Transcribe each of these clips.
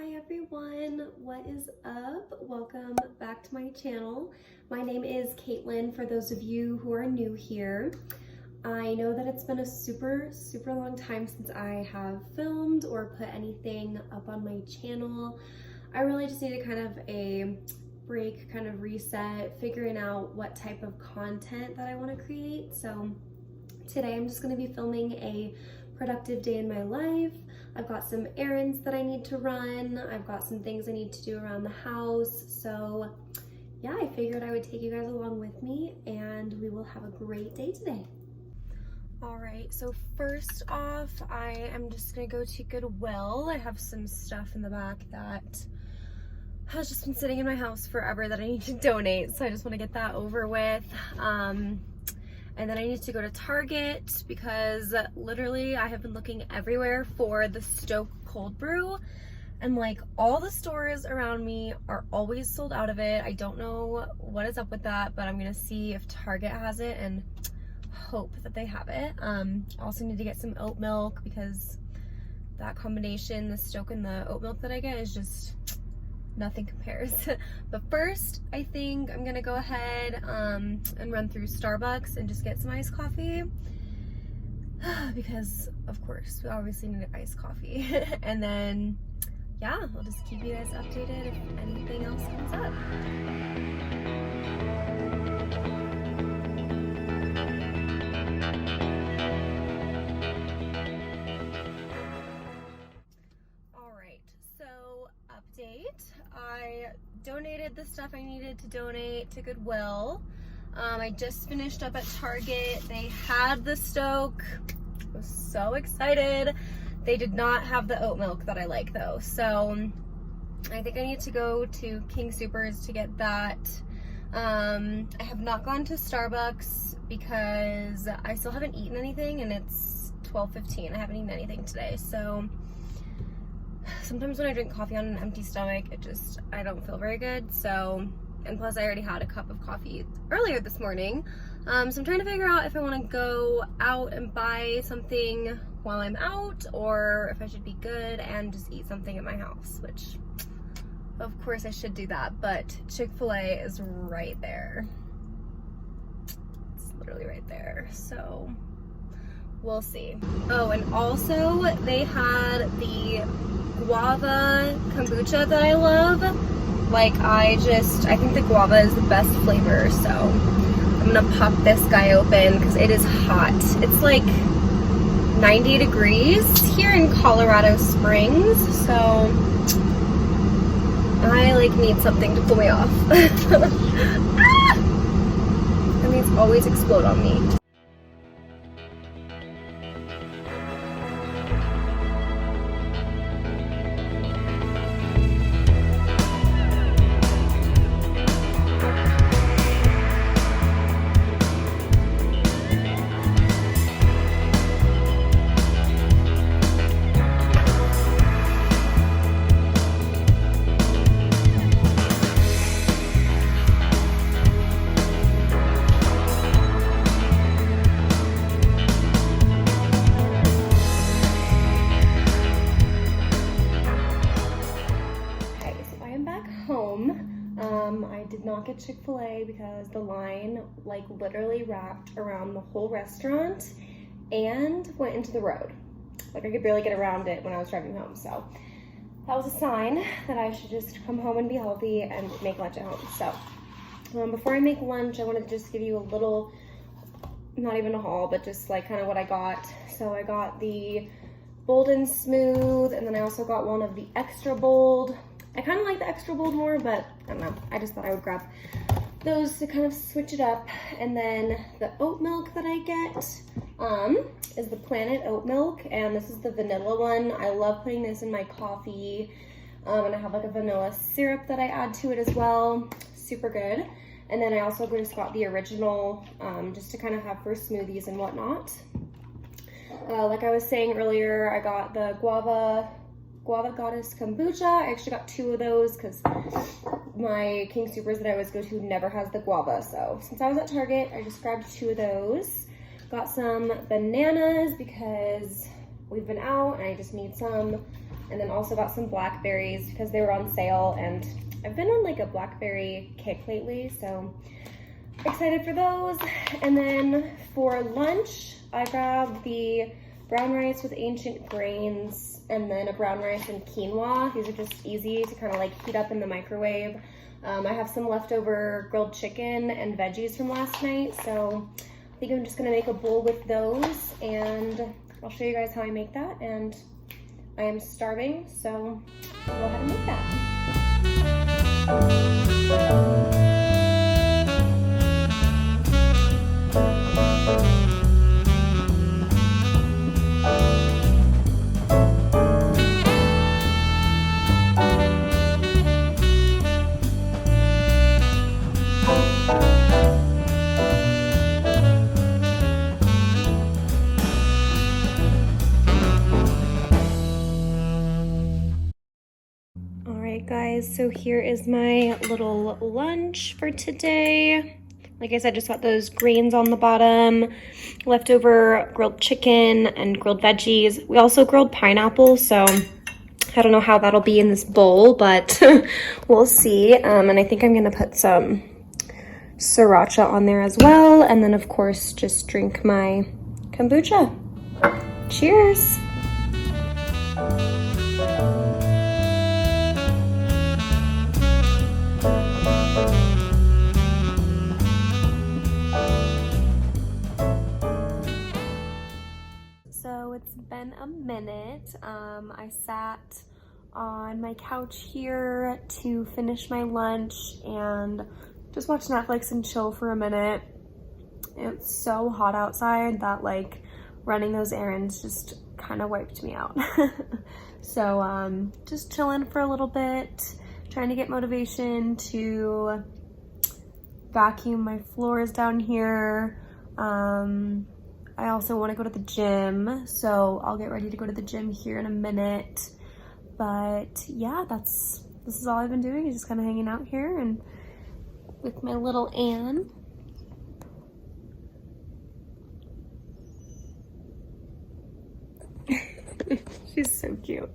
Hi everyone, what is up? Welcome back to my channel. My name is Caitlin for those of you who are new here. I know that it's been a super long time since I have filmed or put anything up on my channel. I really just needed kind of a break, kind of reset, figuring out what type of content that I want to create. So today I'm just going to be filming a productive day in my life. I've got some errands that I need to run. I've got some things I need to do around the house. So yeah, I figured I would take you guys along with me and we will have a great day today. All right, so first off, I am just gonna go to Goodwill. I have some stuff in the back that has just been sitting in my house forever that I need to donate. So I just wanna get that over with. And then I need to go to Target because literally I have been looking everywhere for the STōK cold brew, and like all the stores around me are always sold out of it. I don't know what is up with that, but I'm gonna see if Target has it and hope that they have it. I also need to get some oat milk because that combination, the STōK and the oat milk that I get is just nothing compares. But first, I think I'm gonna go ahead and run through Starbucks and just get some iced coffee because of course we obviously need an iced coffee. And then yeah, I'll just keep you guys updated if anything else comes up. I donated the stuff I needed to donate to Goodwill. I just finished up at Target. They had the STōK. I was so excited. They did not have the oat milk that I like though. So I think I need to go to King Soopers to get that. I have not gone to Starbucks because I still haven't eaten anything and it's 12:15. I haven't eaten anything today. So sometimes when I drink coffee on an empty stomach, I don't feel very good. So, and plus I already had a cup of coffee earlier this morning. So I'm trying to figure out if I want to go out and buy something while I'm out, or if I should be good and just eat something at my house, which of course I should do that, but Chick-fil-A is right there. It's literally right there. So we'll see. Oh, and also they had the guava kombucha that I love. Like I think the guava is the best flavor. So I'm gonna pop this guy open because it is hot. It's like 90 degrees here in Colorado Springs. So I like need something to cool me off. Ah! And these always explode on me. I did not get Chick-fil-A because the line like literally wrapped around the whole restaurant and went into the road. Like I could barely get around it when I was driving home. So that was a sign that I should just come home and be healthy and make lunch at home. So before I make lunch, I wanted to just give you a little, not even a haul, but just like kind of what I got. So I got the Bold and Smooth, and then I also got one of the extra bold. I kind of like the extra bold more, but I don't know. I just thought I would grab those to kind of switch it up. And then the oat milk that I get is the Planet Oat Milk, and this is the vanilla one. I love putting this in my coffee, and I have like a vanilla syrup that I add to it as well. Super good. And then I also just got the original just to kind of have for smoothies and whatnot. Like I was saying earlier, I got the Guava Goddess kombucha. I actually got 2 of those because my King Soopers that I always go to never has the guava. So since I was at Target, I just grabbed 2 of those. Got some bananas because we've been out and I just need some And then also got some blackberries because they were on sale, and I've been on like a blackberry kick lately, so excited for those. And then for lunch, I grabbed the brown rice with ancient grains and then a brown rice and quinoa. These are just easy to kind of like heat up in the microwave. I have some leftover grilled chicken and veggies from last night, so I think I'm just gonna make a bowl with those, and I'll show you guys how I make that. And I am starving, so I'll go ahead and make that. Alright guys, so here is my little lunch for today. Like I said, just got those greens on the bottom, leftover grilled chicken and grilled veggies. We also grilled pineapple, so I don't know how that'll be in this bowl, but we'll see. And I think I'm gonna put some sriracha on there as well. And then of course, just drink my kombucha. Cheers. So it's been a minute. I sat on my couch here to finish my lunch and just watch Netflix and chill for a minute. It's so hot outside that like running those errands just kind of wiped me out. So just chilling for a little bit, trying to get motivation to vacuum my floors down here. I also want to go to the gym, so I'll get ready to go to the gym here in a minute. But yeah, this is all I've been doing, is just kind of hanging out here and with my little Anne. She's so cute.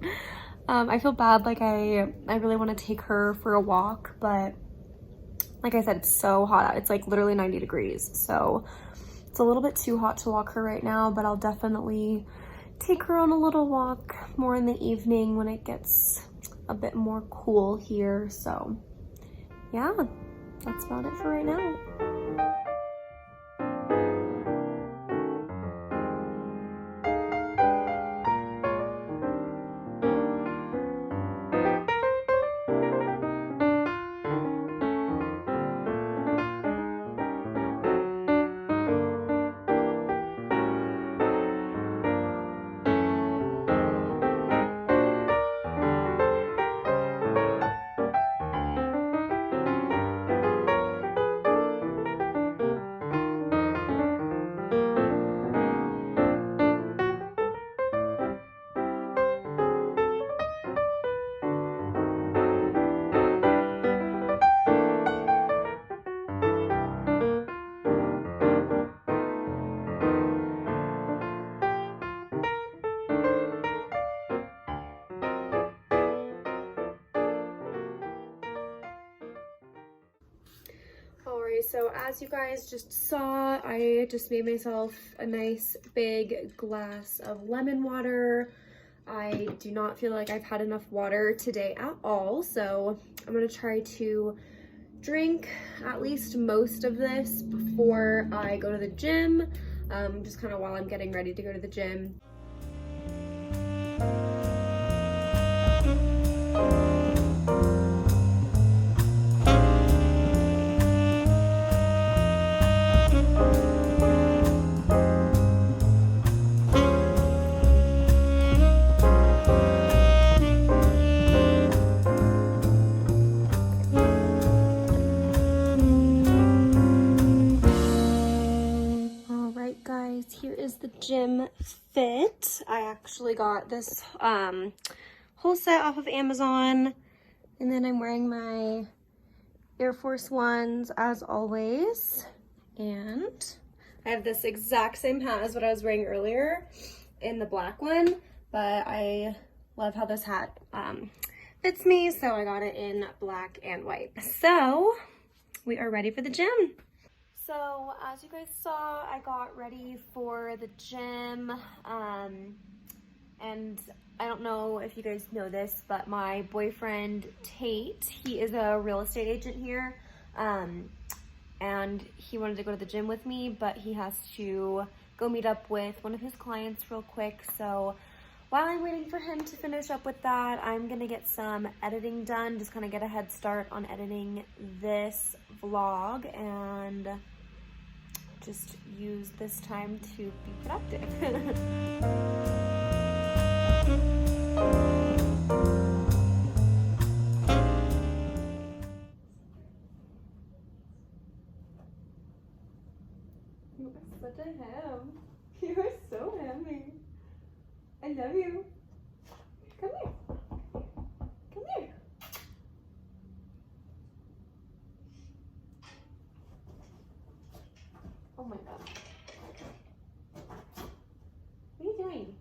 I feel bad, like I really want to take her for a walk, but like I said, it's so hot out. It's like literally 90 degrees, so it's a little bit too hot to walk her right now, but I'll definitely take her on a little walk more in the evening when it gets a bit more cool here. So yeah, that's about it for right now. Alright, so as you guys just saw, I just made myself a nice big glass of lemon water. I do not feel like I've had enough water today at all, so I'm gonna try to drink at least most of this before I go to the gym, just kind of while I'm getting ready to go to the gym. Here is the gym fit. I actually got this whole set off of Amazon, and then I'm wearing my Air Force Ones as always, and I have this exact same hat as what I was wearing earlier in the black one, but I Love how this hat fits me, so I got it in black and white. So we are ready for the gym. So as you guys saw, I got ready for the gym, and I don't know if you guys know this, but my boyfriend Tate, he is a real estate agent here, and he wanted to go to the gym with me, but he has to go meet up with one of his clients real quick. So while I'm waiting for him to finish up with that, I'm gonna get some editing done, just kind of get a head start on editing this vlog and just use this time to be productive. You are such a ham. You are so hammy. I love you. Come here. Come here. Oh my god. What are you doing?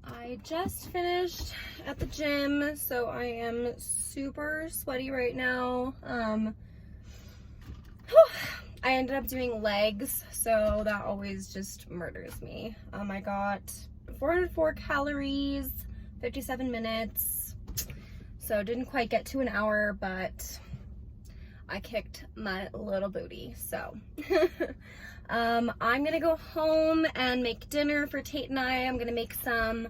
I just finished at the gym, so I am super sweaty right now. I ended up doing legs, so that always just murders me. I got 404 calories, 57 minutes, so didn't quite get to an hour, but I kicked my little booty, so. I'm gonna go home and make dinner for Tate and I. I'm gonna make some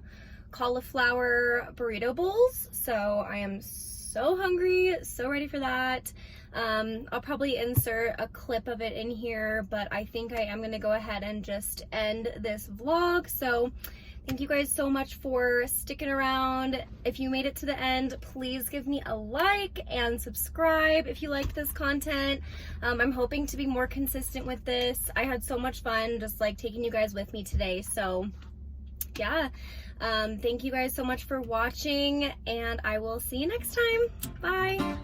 cauliflower burrito bowls, so I am so hungry, so ready for that. I'll probably insert a clip of it in here, but I think I am gonna go ahead and just end this vlog. So thank you guys so much for sticking around. If you made it to the end, please give me a like and subscribe if you like this content. I'm hoping to be more consistent with this. I had so much fun just like taking you guys with me today. So yeah, thank you guys so much for watching, and I will see you next time. Bye.